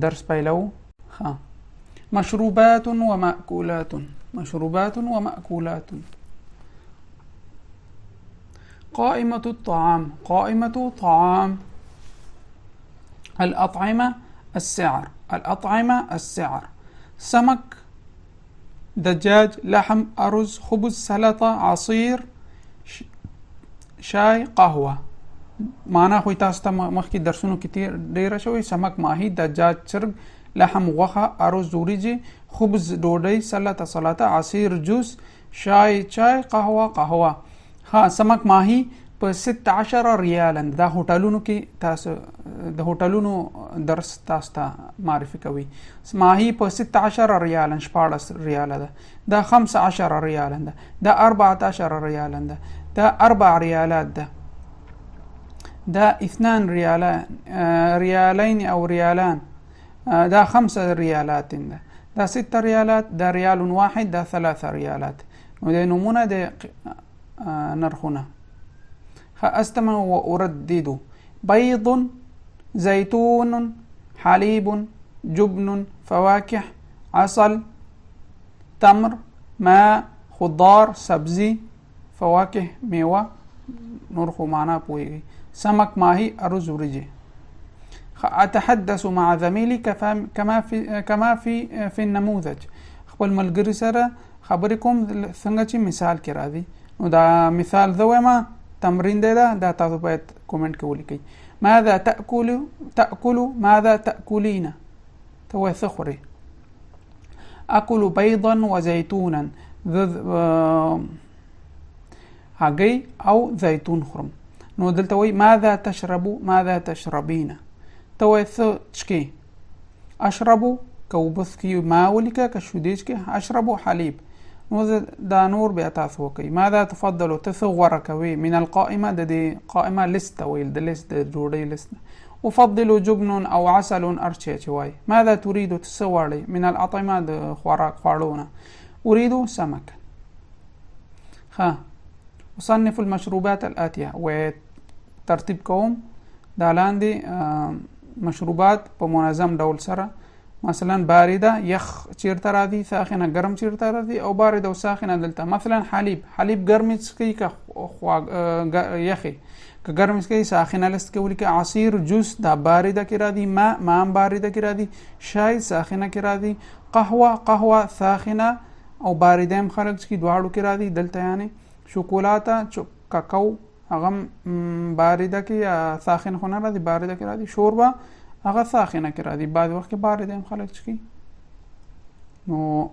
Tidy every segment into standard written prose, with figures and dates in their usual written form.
درس پیلو. ها، مشروبات ومأكولات. مشروبات ومأكولات. قائمة الطعام. قائمة طعام. الأطعمة السعر. الأطعمة السعر. سمك، دجاج، لحم، أرز، خبز، سلطة، عصير، شاي، قهوة. معنا خوی تاسو ته مخکې درسونو کې ډیره شوی. سمک، ماهی، دجاج، چرګ، لحم، غوښه، أرز، وریجې، خبز، ډوډۍ، سلطه، عصير، جوس، شاي، چای، قهوه. ها، سمک ماهی په 16 ریالا. دا هوټلونو کې تاسو د هوټلونو درس تاسو ته معرفي کوي. ماهی په 16 ریالا، 14 ریالا ده. دا 15 ریالا ده. دا 14 ریالا ده. دا 4 ريالات ده. دا 2 ريالين أو ريالان. دا 5 ريالات ده. دا 6 ريالات. دا ريال واحد. دا 3 ريالات. وده نمونه ده نرخونه. أستمع وأردد. بيض، زيتون، حليب، جبن، فواكه، عسل، تمر، ماء، خضار، سبزي، فواكه، ميوة. نرخو معنا بويغي. سمك، ماهي، أرز، ورجي. أتحدث مع زميلي كما في النموذج. خپل ملګری سره خبرې کوم څنګه چې مثال کې راځي. نو دا مثال زه وایم، تمرین دی دا تاسو باید کومنټ کې ولیکئ. ماذا تأكل ماذا تأكلين. ته وایې څه خورې. أكل بيضا وزيتونا. هګۍ او زیتون خورم. نو دلته وایي ماذا تشرب ماذا تشربين. ته وایې څه څښې. أشرب که اوبه څښې ما ولیکه، که شیدې څښې أشرب حليب. نو دا نور بیا تاسو وکئ. ماذا تفضل، ته څه غوره کوې. من القائمه، د دې قائمه لیست ته ویل، د لیست د ډوډۍ لیست. أفضل جبن أو عسل، ارچې چې وایي. ماذا تريد، ته څه غواړې. من الأطعمه، د خوراک خواړو نه. أريد سمك. ها، أصنف المشروبات الآتية. وترتیب کوم دا لاندې مشروبات په منظم ډول سره. مثلا باردة، یخ چیرته راځي، ساخنه ګرم چیرته راځي، او باردة او ساخنه دلته. مثلا حليب ګرم څکي که یخي، که ګرم څکي ساخنه لست کې ولیکه. عصير، جوس، دا باردة کې راځي. ماء باردة کې راځي. شاي ساخنه کې راځي. قهوه ساخنه او باردة هم خلک څکي، دواړو کې راځي دلته. یعنی شوکولاته، کاکاو، هغه باردة کې ساخن خو نه راځي، باردة کې راځي. شوربه هغه ساخنه کې راځي، بعض وخت کې باردة هم خلک څکي. نو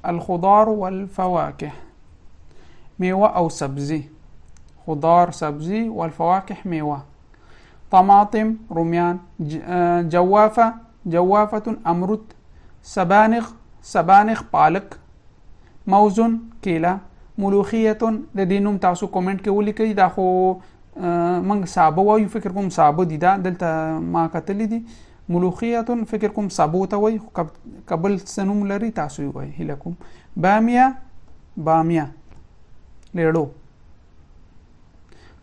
الخضار والفواكه، ميوه او سبزي. خضار، سبزي، والفواكه ميوه. طماطم، رميان. جوافة، أمرد. سبانخ، پالک. موز، کیلا. ملوخیه، د دې نوم تاسو کومنټ کې ولیکئ. دا خو منګ سابه وایو، فکر کوم سابه دي. دا دلته ما کتلی دي. ملوخیه فکر کوم سابو ته وایي، قبل سنوم لري تاسو یې وایي هیله کوم. بامیه لیړو.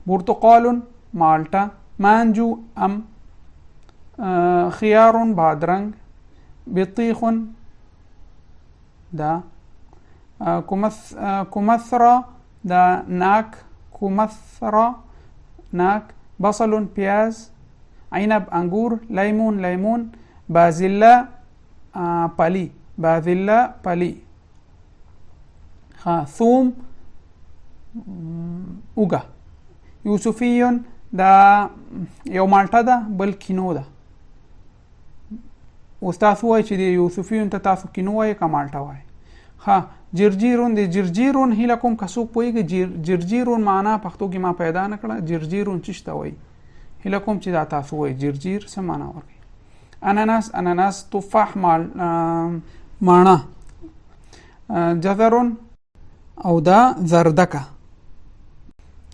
برتقال، مالټه. مانجو، خيار، بادرنګ. بطيخ، دا. كمثرى، دا ناك. كمثرى، ناك. بصل، پیاز. عنب، انگور. لیمون. بازلا، پلی. ها، ثوم، اوگه. یوسفیون، دا یو مالټه ده، بل کینو ده. اوس تاسو وایئ چې د یوسفیون ته تاسو کینو وایئ که مالټه وایئ. ها، جرجیرون. د جرجیرون هیله کوم که څوک پوهېږي جرجیرون معنا پښتو کې ما پیدا نه کړه. جرجیرون څه ته وایي هیله کوم چې دا تاسو وایي. جرجیر څه معنا ورکوي. اناناس. تفاح، ماڼه. جزر او دا زردکه.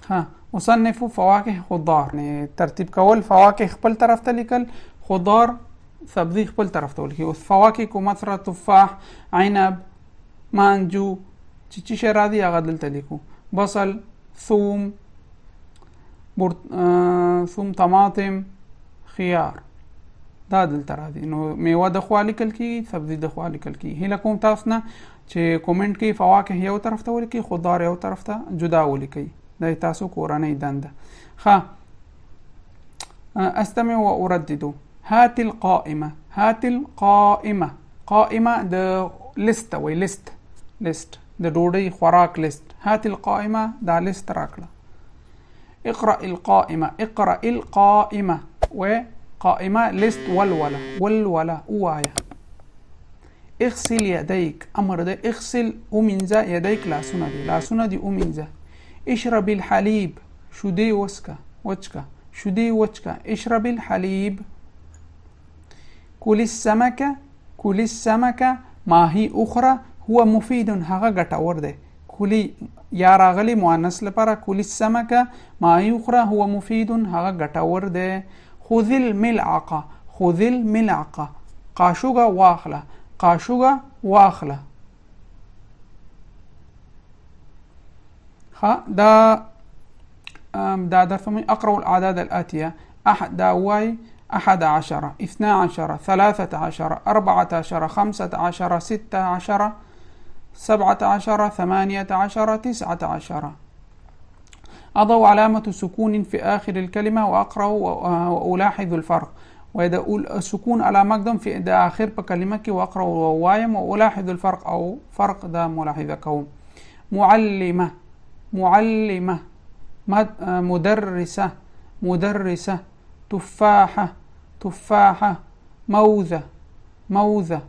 ها، مصنف فواکه، خضار. ترتیب کول، فواکه خپل طرف ته لیکل، خضار سبزی خپل طرف ته ولیکي. اوس فواکه کو مثلا تفاح، عنب، مانجو، چې شی راځي هغه دلته لیکو. بصل، ثوم، طماطم، خيار. دا دلته راځي. نو میوه د خوا لیکل کیږي، سبزي د خوا لیکل کیږي. هیله کوم تاسو نه چې کومنټ کې فواکه یو طرف ته ولیکي، خضار یو طرف ته جدا ولیکي. دا تاسو کورنۍ دنده. ښه، استمع و اردد. هات القائمه. هات القائمه. قائمه د لیست وی لیست د ډوډۍ خوراک لیست. هات القائمه دا لیست راکړه. اقرأ القائمه. اقرأ القائمه و قائمه لیست ولوله اوایا. اغسل يديك. امر ده اغسل ومنزه يديك لاسونه دي ومنزه. اشرب الحليب. شودي وچکا شودي وچکا. اشرب الحليب. كل السمكه ماهي اخرى هو مفيد هغه ګټور دی. کلی یا راغلی مؤنث لپاره کلی السمکه ماهی اخرى هو مفید هغه ګټور دی. خذ الملعقه. خذ الملعقه. قاشوغه واخله. قاشوغه واخله. دا درس من اقرأ الاعداد الاتيه. دا واي 11 12 13 14 15 16 17 18 19. أضع علامة سكون في آخر الكلمة وأقرأ وألاحظ الفرق. وإذا السكون على مقدم في دا آخر بكلمة وأقرأ ووايم وألاحظ الفرق أو فرق دا ملاحظة كوم. معلمة. معلمة. مدرسة. مدرسة. تفاحة. تفاحة. موزة. موزة.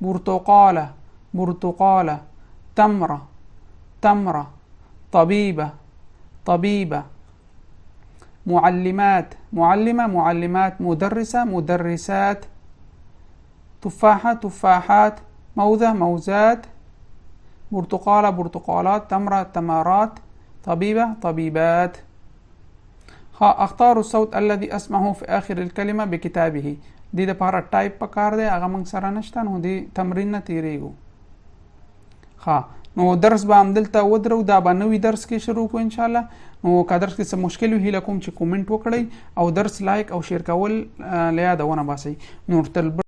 برتقالة. برتقالة. تمرة. تمرة. طبيبة. طبيبة. معلمات. معلمة. معلمات. مدرسة. مدرسات. تفاحة. تفاحات. موزة. موزات. برتقالة. برتقالات. تمرة. تمرات. طبيبة. طبيبات. اختار الصوت الذي اسمعه في آخر الكلمة بكتابه. دې دپاره ټایپ پکار دی، هغه موږ سره نشته، نو دې تمرین نه تیریږو. نو درس به همدلته ودرو. دا به نوي درس کې شروع کو انشاءالله. نو که درس کې څه مشکل وي هیله کوم چې کومنټ وکړئ او درس لایک او شیر کول له یاده ونه باسئ. نور تل